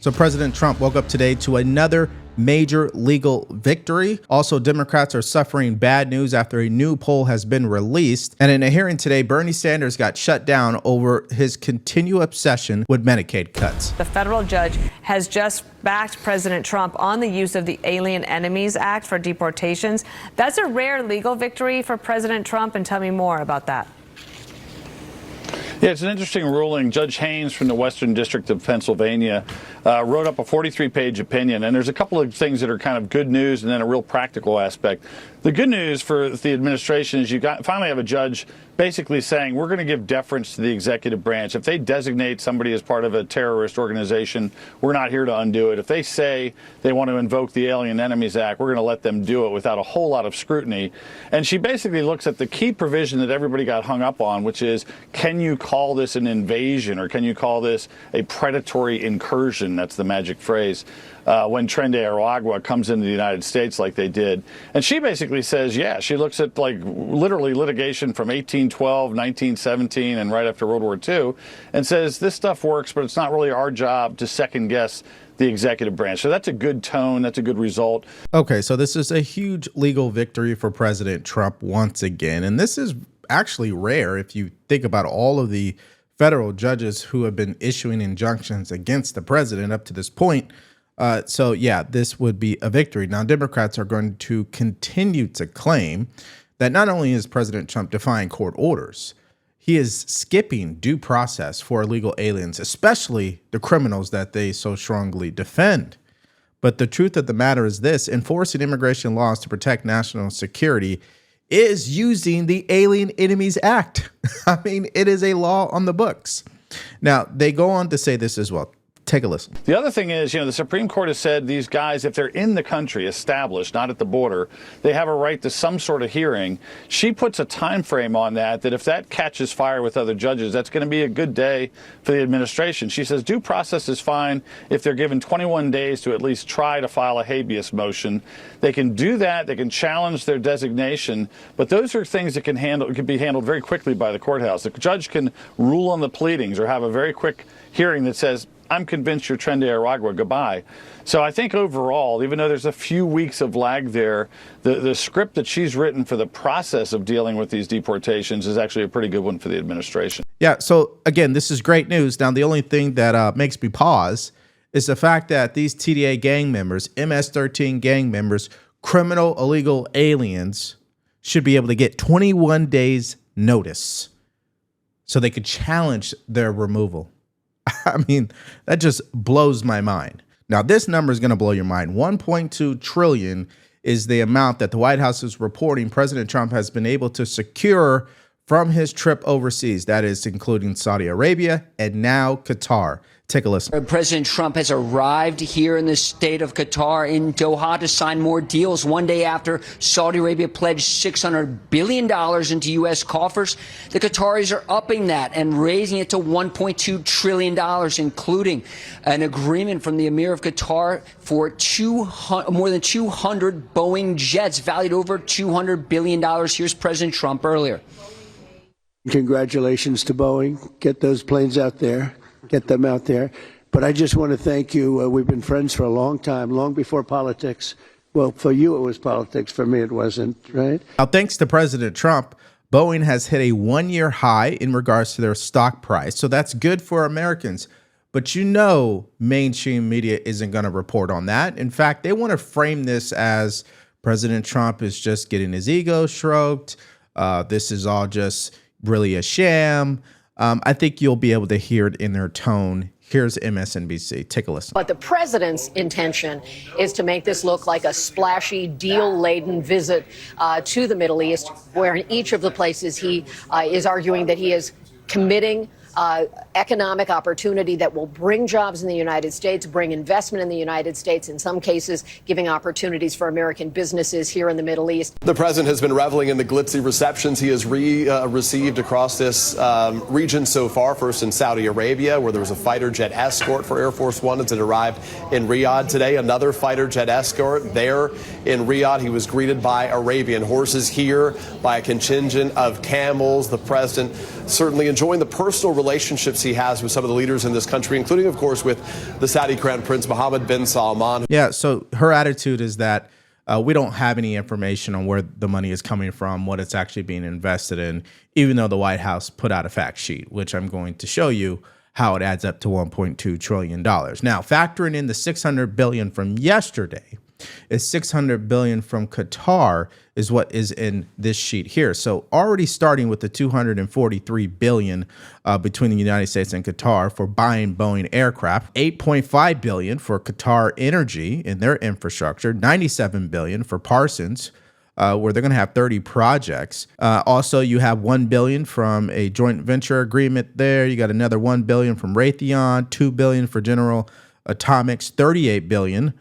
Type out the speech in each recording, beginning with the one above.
So President Trump woke up today to another major legal victory. Also, Democrats are suffering bad news after a new poll has been released. And in a hearing today, Bernie Sanders got shut down over his continued obsession with Medicaid cuts. The federal judge has just backed President Trump on the use of the Alien Enemies Act for deportations. That's a rare legal victory for President Trump. And tell me more about that. Yeah, it's an interesting ruling. Judge Haynes from the Western District of Pennsylvania wrote up a 43-page opinion, and there's a couple of things that are kind of good news and then a real practical aspect. The good news for the administration is finally have a judge basically saying we're going to give deference to the executive branch. If they designate somebody as part of a terrorist organization, we're not here to undo it. If they say they want to invoke the Alien Enemies Act, we're going to let them do it without a whole lot of scrutiny. And she basically looks at the key provision that everybody got hung up on, which is, can you call this an invasion or can you call this a predatory incursion? That's the magic phrase. When Tren de Aragua comes into the United States like they did. And she basically says, yeah, she looks at like literally litigation from 1812, 1917, and right after World War II, and says this stuff works, but it's not really our job to second guess the executive branch. So that's a good tone. That's a good result. Okay, so this is a huge legal victory for President Trump once again. And this is actually rare if you think about all of the federal judges who have been issuing injunctions against the president up to this point. So, yeah, this would be a victory. Now, Democrats are going to continue to claim that not only is President Trump defying court orders, he is skipping due process for illegal aliens, especially the criminals that they so strongly defend. But the truth of the matter is this: enforcing immigration laws to protect national security is using the Alien Enemies Act. I mean, it is a law on the books. Now, they go on to say this as well. Take a listen. The other thing is, the Supreme Court has said these guys, if they're in the country, established, not at the border, they have a right to some sort of hearing. She puts a time frame on that if that catches fire with other judges, that's going to be a good day for the administration. She says due process is fine if they're given 21 days to at least try to file a habeas motion. They can do that. They can challenge their designation. But those are things that can be handled very quickly by the courthouse. The judge can rule on the pleadings or have a very quick hearing that says, I'm convinced you're Tren de Aragua, goodbye. So I think overall, even though there's a few weeks of lag there, the script that she's written for the process of dealing with these deportations is actually a pretty good one for the administration. Yeah, so again, this is great news. Now, the only thing that makes me pause is the fact that these TDA gang members, MS-13 gang members, criminal illegal aliens, should be able to get 21 days notice so they could challenge their removal. I mean, that just blows my mind. Now, this number is going to blow your mind. 1.2 trillion is the amount that the White House is reporting President Trump has been able to secure from his trip overseas. That is including Saudi Arabia and now Qatar. Take a listen. President Trump has arrived here in the state of Qatar in Doha to sign more deals one day after Saudi Arabia pledged $600 billion into U.S. coffers. The Qataris are upping that and raising it to $1.2 trillion, including an agreement from the Emir of Qatar for more than 200 Boeing jets valued over $200 billion. Here's President Trump earlier. Congratulations to Boeing. Get those planes out there. Get them out there. But I just want to thank you. We've been friends for a long time, long before politics. Well, for you it was politics. For me it wasn't, right? Now, thanks to President Trump, Boeing has hit a one-year high in regards to their stock price. So that's good for Americans. But mainstream media isn't going to report on that. In fact, they want to frame this as President Trump is just getting his ego stroked. This is all just really a sham. I think you'll be able to hear it in their tone. Here's MSNBC. Take a listen. But the president's intention is to make this look like a splashy, deal-laden visit to the Middle East, where in each of the places he is arguing that he is committing economic opportunity that will bring jobs in the United States, bring investment in the United States, in some cases giving opportunities for American businesses here in the Middle East. The president has been reveling in the glitzy receptions he has received across this region so far, first in Saudi Arabia, where there was a fighter jet escort for Air Force One as it arrived in Riyadh today. Another fighter jet escort there in Riyadh. He was greeted by Arabian horses, here by a contingent of camels. The president certainly enjoying the personal relationships he has with some of the leaders in this country, including, of course, with the Saudi Crown Prince Mohammed bin Salman. Yeah, so her attitude is that we don't have any information on where the money is coming from, what it's actually being invested in, even though the White House put out a fact sheet, which I'm going to show you how it adds up to $1.2 trillion. Now, factoring in the $600 billion from yesterday, is $600 billion from Qatar is what is in this sheet here. So already starting with the $243 billion between the United States and Qatar for buying Boeing aircraft, $8.5 billion for Qatar Energy in their infrastructure, $97 billion for Parsons, where they're going to have 30 projects. Also, you have $1 billion from a joint venture agreement there. You got another $1 billion from Raytheon, $2 billion for General Atomics, $38 billion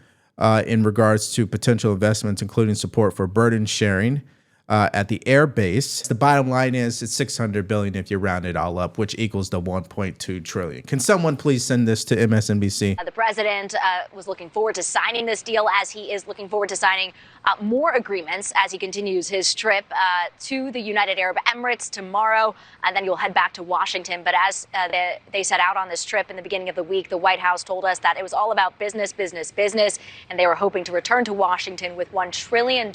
in regards to potential investments, including support for burden sharing at the air base. The bottom line is it's $600 billion if you round it all up, which equals the $1.2 trillion. Can someone please send this to MSNBC? The president was looking forward to signing this deal, as he is looking forward to signing more agreements as he continues his trip to the United Arab Emirates tomorrow, and then you'll head back to Washington. But as they set out on this trip in the beginning of the week, the White House told us that it was all about business, business, business, and they were hoping to return to Washington with $1 trillion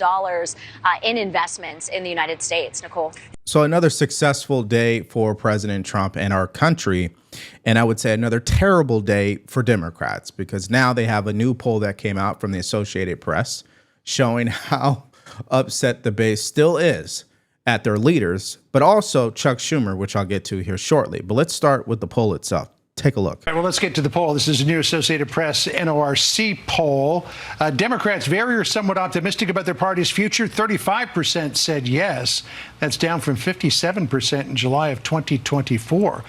in investments in the United States. Nicole. So another successful day for President Trump and our country. And I would say another terrible day for Democrats, because now they have a new poll that came out from the Associated Press showing how upset the base still is at their leaders, but also Chuck Schumer, which I'll get to here shortly. But let's start with the poll itself. Take a look. All right, well, let's get to the poll. This is a new Associated Press NORC poll. Democrats very or somewhat optimistic about their party's future. 35% said yes. That's down from 57% in July of 2024.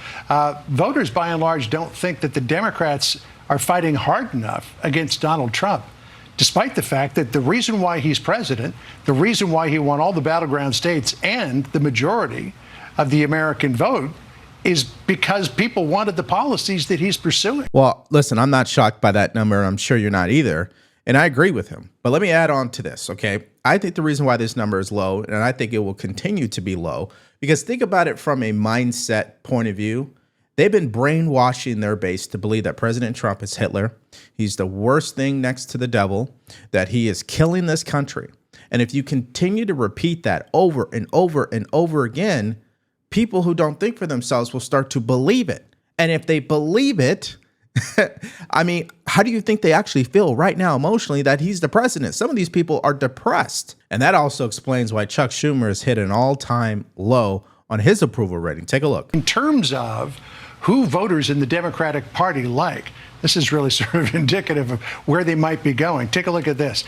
Voters, by and large, don't think that the Democrats are fighting hard enough against Donald Trump, despite the fact that the reason why he's president, the reason why he won all the battleground states and the majority of the American vote is because people wanted the policies that he's pursuing. Well, listen, I'm not shocked by that number. I'm sure you're not either. And I agree with him. But let me add on to this, okay? I think the reason why this number is low, and I think it will continue to be low, because think about it from a mindset point of view. They've been brainwashing their base to believe that President Trump is Hitler. He's the worst thing next to the devil, that he is killing this country. And if you continue to repeat that over and over and over again, people who don't think for themselves will start to believe it. And if they believe it, I mean, how do you think they actually feel right now emotionally that he's the president? Some of these people are depressed. And that also explains why Chuck Schumer has hit an all-time low on his approval rating. Take a look. In terms of who voters in the Democratic Party like, this is really sort of indicative of where they might be going. Take a look at this.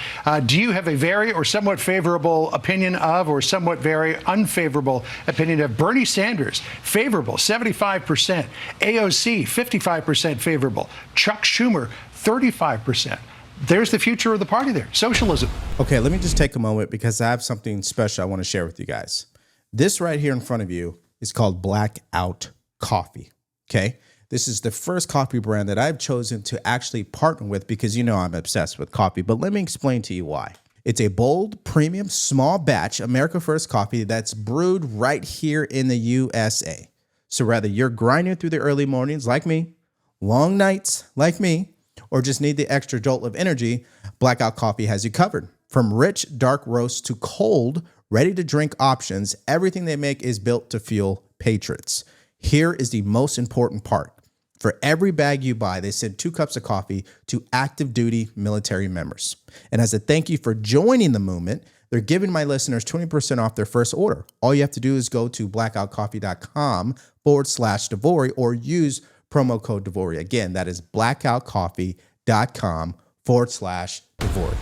Do you have a very or somewhat favorable opinion of, or somewhat very unfavorable opinion of Bernie Sanders? Favorable, 75%. AOC, 55% favorable. Chuck Schumer, 35%. There's the future of the party there. Socialism. Okay, let me just take a moment because I have something special I want to share with you guys. This right here in front of you is called Blackout Coffee. Okay. This is the first coffee brand that I've chosen to actually partner with because you know I'm obsessed with coffee. But let me explain to you why. It's a bold, premium, small batch America First coffee that's brewed right here in the USA. So whether you're grinding through the early mornings like me, long nights like me, or just need the extra jolt of energy, Blackout Coffee has you covered. From rich, dark roasts to cold, ready-to-drink options, everything they make is built to fuel patriots. Here is the most important part. For every bag you buy, they send 2 cups of coffee to active duty military members. And as a thank you for joining the movement, they're giving my listeners 20% off their first order. All you have to do is go to blackoutcoffee.com/Devori or use promo code Devori. Again, that is blackoutcoffee.com/Devori.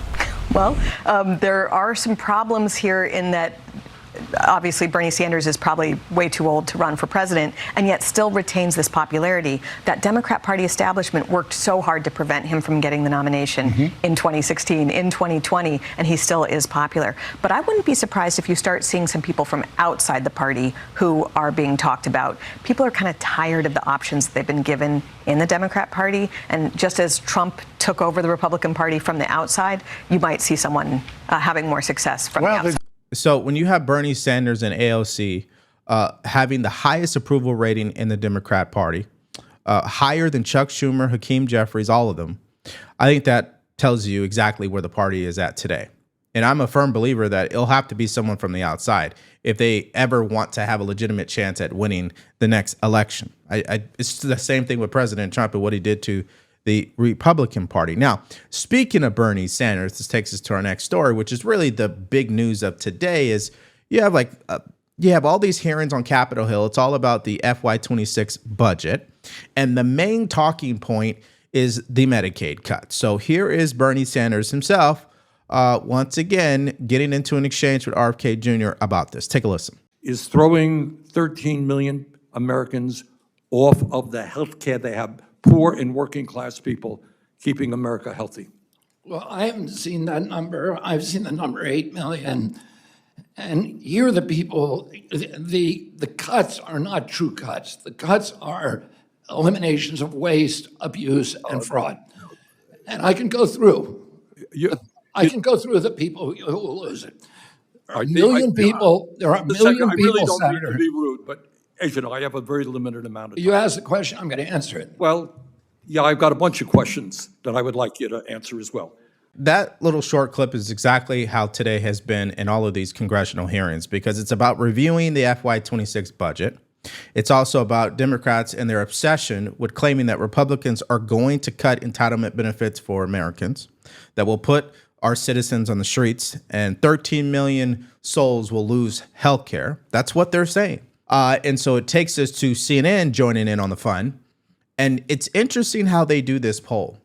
Well, there are some problems here in that obviously Bernie Sanders is probably way too old to run for president and yet still retains this popularity. That Democrat Party establishment worked so hard to prevent him from getting the nomination in 2016, in 2020, and he still is popular. But I wouldn't be surprised if you start seeing some people from outside the party who are being talked about. People are kind of tired of the options that they've been given in the Democrat Party. And just as Trump took over the Republican Party from the outside, you might see someone having more success from the outside. So when you have Bernie Sanders and AOC having the highest approval rating in the Democrat Party, higher than Chuck Schumer, Hakeem Jeffries, all of them. I think that tells you exactly where the party is at today. And I'm a firm believer that it'll have to be someone from the outside if they ever want to have a legitimate chance at winning the next election. It's the same thing with President Trump and what he did to the Republican Party. Now, speaking of Bernie Sanders, this takes us to our next story, which is really the big news of today. Is you have all these hearings on Capitol Hill. It's all about the FY26 budget, and the main talking point is the Medicaid cut. So here is Bernie Sanders himself, once again, getting into an exchange with RFK Jr. about this. Take a listen. Is throwing 13 million Americans off of the health care they have, poor and working class people, keeping America healthy? Well, I haven't seen that number. I've seen the number 8 million. And here are the people, the cuts are not true cuts. The cuts are eliminations of waste, abuse, and fraud. And I can go through. I can go through the people who will lose it. There are a million people, I really don't mean to be rude, but as you know, I have a very limited amount of time. You asked the question, I'm going to answer it. Well, yeah, I've got a bunch of questions that I would like you to answer as well. That little short clip is exactly how today has been in all of these congressional hearings, because it's about reviewing the FY26 budget. It's also about Democrats and their obsession with claiming that Republicans are going to cut entitlement benefits for Americans, that will put our citizens on the streets, and 13 million souls will lose health care. That's what they're saying. And so it takes us to CNN joining in on the fun. And it's interesting how they do this poll.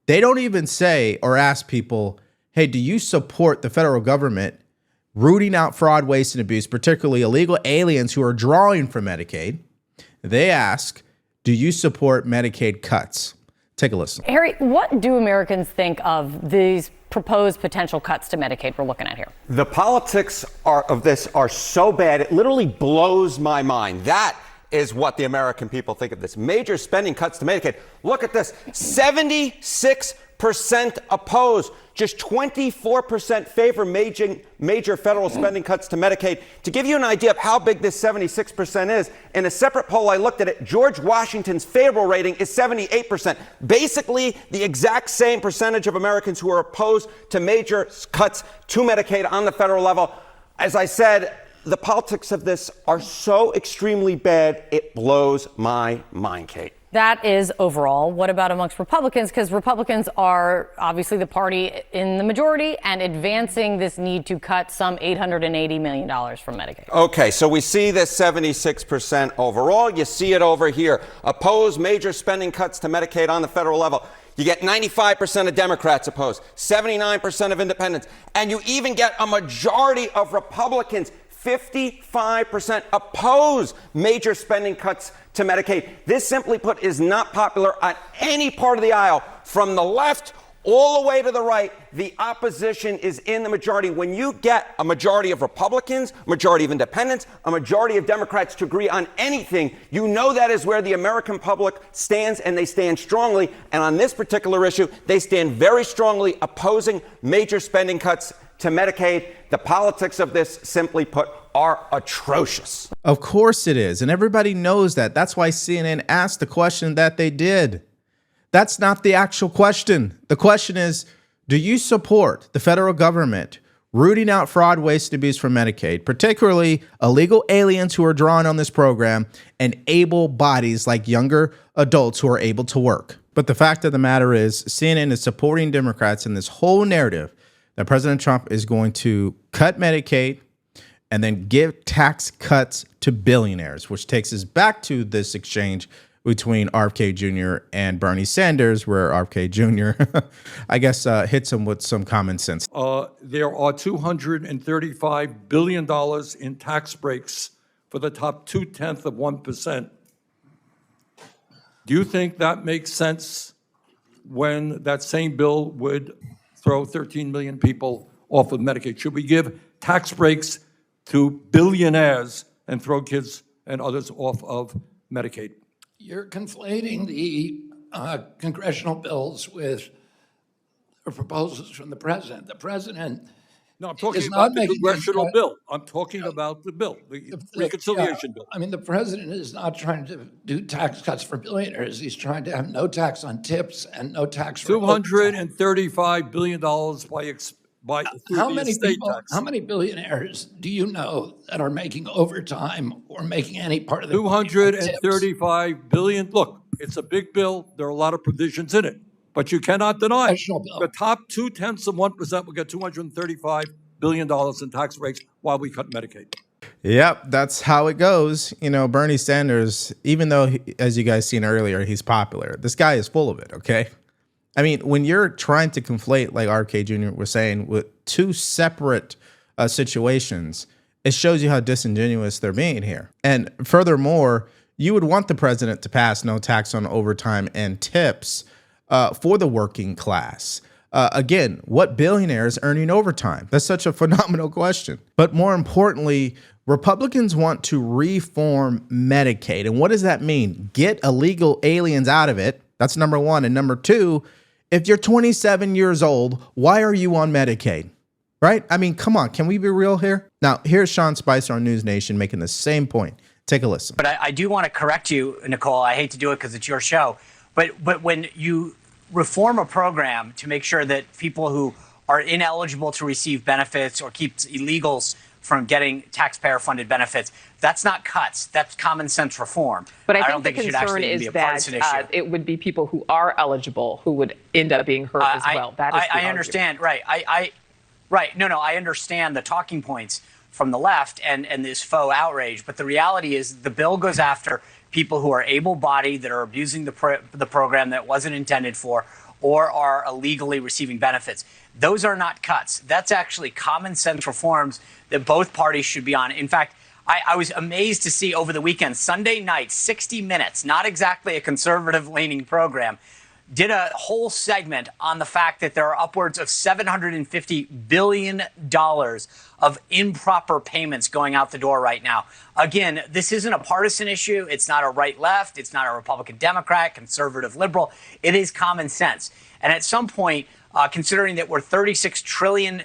They don't even say or ask people, hey, do you support the federal government rooting out fraud, waste, and abuse, particularly illegal aliens who are drawing from Medicaid? They ask, do you support Medicaid cuts? Take a listen. Harry, what do Americans think of these proposed potential cuts to Medicaid we're looking at here? The politics of this are so bad, it literally blows my mind. That is what the American people think of this. Major spending cuts to Medicaid. Look at this. 76% oppose. Just 24% favor major federal spending cuts to Medicaid. To give you an idea of how big this 76% is, in a separate poll I looked at it, George Washington's favorable rating is 78%. Basically, the exact same percentage of Americans who are opposed to major cuts to Medicaid on the federal level. As I said, the politics of this are so extremely bad, it blows my mind, Kate. That is overall. What about amongst Republicans? Because Republicans are obviously the party in the majority and advancing this need to cut some $880 million from Medicaid. Okay, so we see this 76% overall. You see it over here. Oppose major spending cuts to Medicaid on the federal level. You get 95% of Democrats opposed, 79% of independents, and you even get a majority of Republicans. 55% oppose major spending cuts to Medicaid. This, simply put, is not popular on any part of the aisle. From the left all the way to the right, the opposition is in the majority. When you get a majority of Republicans, a majority of independents, a majority of Democrats to agree on anything, you know that is where the American public stands, and they stand strongly. And on this particular issue, they stand very strongly opposing major spending cuts to Medicaid. The politics of this, simply put, are atrocious. Of course it is. And everybody knows that. That's why CNN asked the question that they did. That's not the actual question. The question is, do you support the federal government rooting out fraud, waste, and abuse from Medicaid, particularly illegal aliens who are drawing on this program and able bodies like younger adults who are able to work? But the fact of the matter is, CNN is supporting Democrats in this whole narrative that President Trump is going to cut Medicaid and then give tax cuts to billionaires, which takes us back to this exchange between RFK Jr. and Bernie Sanders, where RFK Jr., I guess, hits him with some common sense. There are $235 billion in tax breaks for the top 0.2%. Do you think that makes sense when that same bill would throw 13 million people off of Medicaid? Should we give tax breaks to billionaires and throw kids and others off of Medicaid? You're conflating the congressional bills with proposals from the president. The president No, I'm talking is about not the making congressional bill. I'm talking about the bill, the reconciliation bill. I mean, the president is not trying to do tax cuts for billionaires. He's trying to have no tax on tips and no tax for $235 billion by how the many estate people, tax. how many billionaires do you know that are making overtime or making any part of the $235 billion. Look, it's a big bill. There are a lot of provisions in it, but you cannot deny the top 0.2% will get $235 billion in tax breaks while we cut Medicaid. Yep, that's how it goes. You know, Bernie Sanders, even though, as you guys seen earlier, he's popular, this guy is full of it, okay? I mean, when you're trying to conflate, like RK Jr. was saying, with two separate situations, it shows you how disingenuous they're being here. And furthermore, you would want the president to pass no tax on overtime and tips for the working class. Again, what billionaire is earning overtime? That's such a phenomenal question. But more importantly, Republicans want to reform Medicaid. And what does that mean? Get illegal aliens out of it. That's number one. And number two, if you're 27 years old, why are you on Medicaid? Right? I mean, come on. Can we be real here? Now, here's Sean Spicer on News Nation making the same point. Take a listen. But I do want to correct you, Nicole. I hate to do it because it's your show. But when you reform a program to make sure that people who are ineligible to receive benefits or keeps illegals from getting taxpayer-funded benefits, that's not cuts. That's common sense reform. But I don't think think the it should concern actually be is a partisan issue. that it would be people who are eligible who would end up being hurt as well. That is I understand. Right. Right. No, I understand the talking points from the left and this faux outrage. But the reality is the bill goes after people who are able-bodied, that are abusing the program that wasn't intended for, or are illegally receiving benefits. Those are not cuts. That's actually common sense reforms that both parties should be on. In fact, I was amazed to see over the weekend, Sunday night, 60 Minutes, not exactly a conservative-leaning program, did a whole segment on the fact that there are upwards of $750 billion of improper payments going out the door right now. Again, this isn't a partisan issue. It's not a right-left. It's not a Republican-Democrat, conservative-liberal. It is common sense. And at some point, considering that we're $36 trillion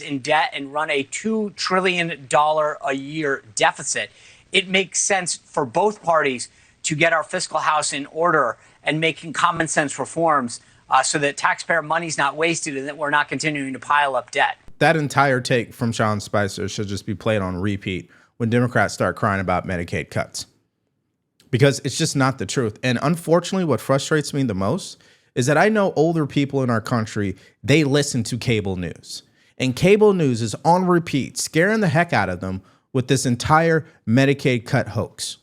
in debt and run a $2 trillion a year deficit, it makes sense for both parties to get our fiscal house in order and making common sense reforms so that taxpayer money's not wasted and that we're not continuing to pile up debt. That entire take from Sean Spicer should just be played on repeat when Democrats start crying about Medicaid cuts, because it's just not the truth. And unfortunately, what frustrates me the most is that I know older people in our country, they listen to cable news, and cable news is on repeat, scaring the heck out of them with this entire Medicaid cut hoax.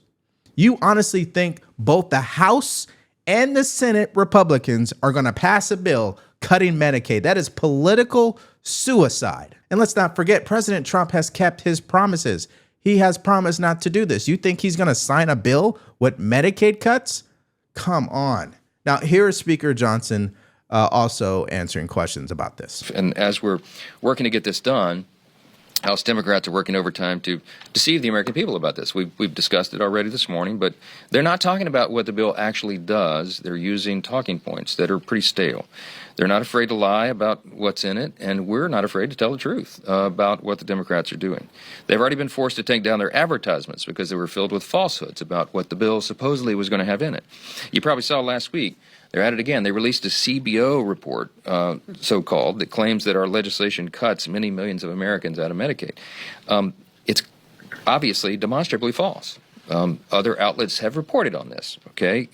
You honestly think both the House and the Senate Republicans are going to pass a bill cutting Medicaid? That is political suicide. And let's not forget, President Trump has kept his promises. He has promised not to do this. You think he's going to sign a bill with Medicaid cuts? Come on. Now, here is Speaker Johnson also answering questions about this. And as we're working to get this done, House Democrats are working overtime to deceive the American people about this. We've discussed it already this morning, but they're not talking about what the bill actually does. They're using talking points that are pretty stale. They're not afraid to lie about what's in it, and we're not afraid to tell the truth about what the Democrats are doing. They've already been forced to take down their advertisements because they were filled with falsehoods about what the bill supposedly was going to have in it. You probably saw last week, they're at it again. They released a CBO report, so-called, that claims that our legislation cuts many millions of Americans out of Medicaid. It's obviously demonstrably false. Other outlets have reported on this, okay?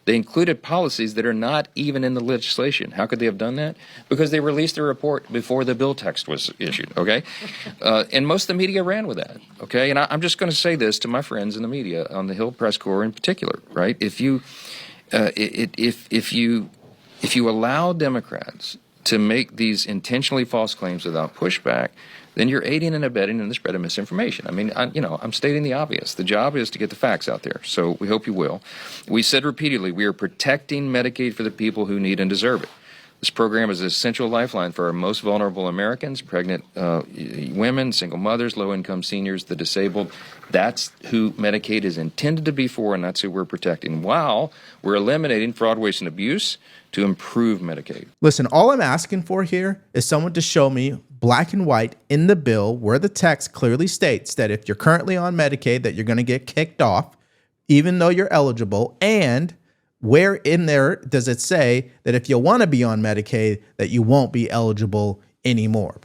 They included policies that are not even in the legislation. How could they have done that? Because they released the report before the bill text was issued, okay? And most of the media ran with that, okay? And I'm just going to say this to my friends in the media, on the Hill Press Corps in particular, right? If you allow Democrats to make these intentionally false claims without pushback, then you're aiding and abetting in the spread of misinformation. I mean, I'm stating the obvious. The job is to get the facts out there, so we hope you will. We said repeatedly, we are protecting Medicaid for the people who need and deserve it. This program is an essential lifeline for our most vulnerable Americans, pregnant women, single mothers, low-income seniors, the disabled. That's who Medicaid is intended to be for, and that's who we're protecting, while we're eliminating fraud, waste, and abuse to improve Medicaid. Listen, all I'm asking for here is someone to show me black and white in the bill where the text clearly states that if you're currently on Medicaid, that you're going to get kicked off, even though you're eligible. And where in there does it say that if you want to be on Medicaid, that you won't be eligible anymore?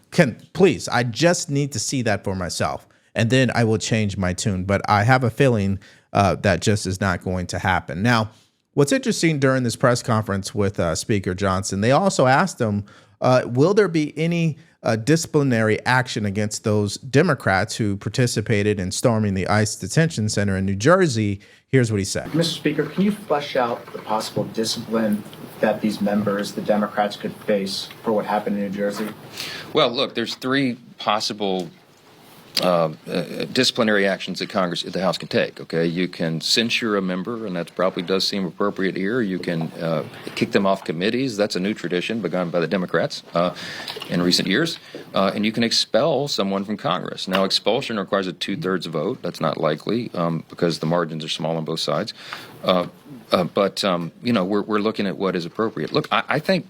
Please, I just need to see that for myself, and then I will change my tune. But I have a feeling that just is not going to happen. Now, what's interesting during this press conference with Speaker Johnson, they also asked him, will there be any disciplinary action against those Democrats who participated in storming the ICE detention center in New Jersey? Here's what he said. Mr. Speaker, can you flesh out the possible discipline that these members, the Democrats, could face for what happened in New Jersey? Well, look, there's three possible disciplinary actions that the House can take. Okay, you can censure a member, and that probably does seem appropriate here. You can kick them off committees. That's a new tradition begun by the Democrats in recent years. And you can expel someone from Congress. Now, expulsion requires a 2/3 vote. That's not likely because the margins are small on both sides. But we're looking at what is appropriate. Look, I think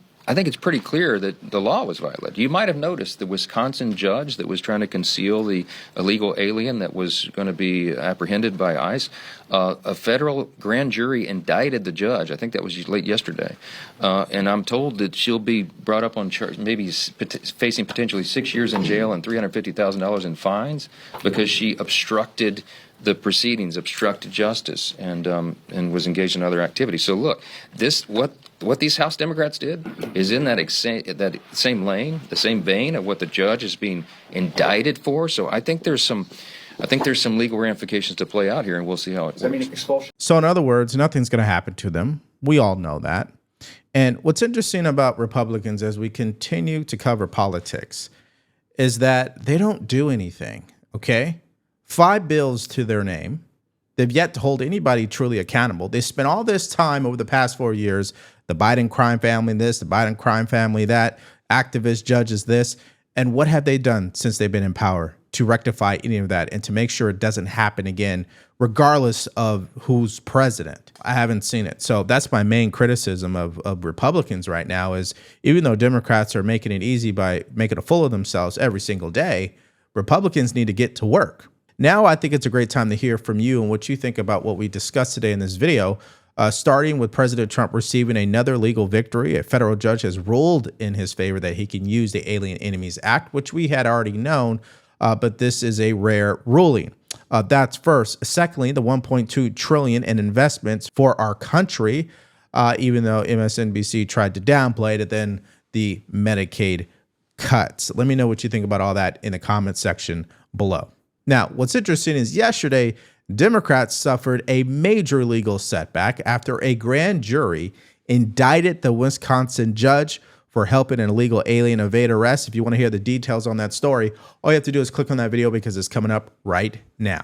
it's pretty clear that the law was violated. You might have noticed the Wisconsin judge that was trying to conceal the illegal alien that was going to be apprehended by ICE. A federal grand jury indicted the judge. I think that was late yesterday. And I'm told that she'll be brought up on charge, maybe facing potentially 6 years in jail and $350,000 in fines because she obstructed the proceedings, obstructed justice, and was engaged in other activities. So look, what these House Democrats did is in that same lane, the same vein of what the judge is being indicted for. So I think there's some legal ramifications to play out here, and we'll see how it works. So in other words, nothing's going to happen to them. We all know that. And what's interesting about Republicans as we continue to cover politics is that they don't do anything, okay? 5 bills to their name. They've yet to hold anybody truly accountable. They spent all this time over the past 4 years, the Biden crime family this, the Biden crime family that, activist judges this. And what have they done since they've been in power to rectify any of that and to make sure it doesn't happen again, regardless of who's president? I haven't seen it. So that's my main criticism of Republicans right now is even though Democrats are making it easy by making a fool of themselves every single day, Republicans need to get to work. Now, I think it's a great time to hear from you and what you think about what we discussed today in this video, starting with President Trump receiving another legal victory. A federal judge has ruled in his favor that he can use the Alien Enemies Act, which we had already known, but this is a rare ruling. That's first. Secondly, the $1.2 trillion in investments for our country, even though MSNBC tried to downplay it, and then the Medicaid cuts. Let me know what you think about all that in the comment section below. Now, what's interesting is yesterday, Democrats suffered a major legal setback after a grand jury indicted the Wisconsin judge for helping an illegal alien evade arrest. If you want to hear the details on that story, all you have to do is click on that video because it's coming up right now.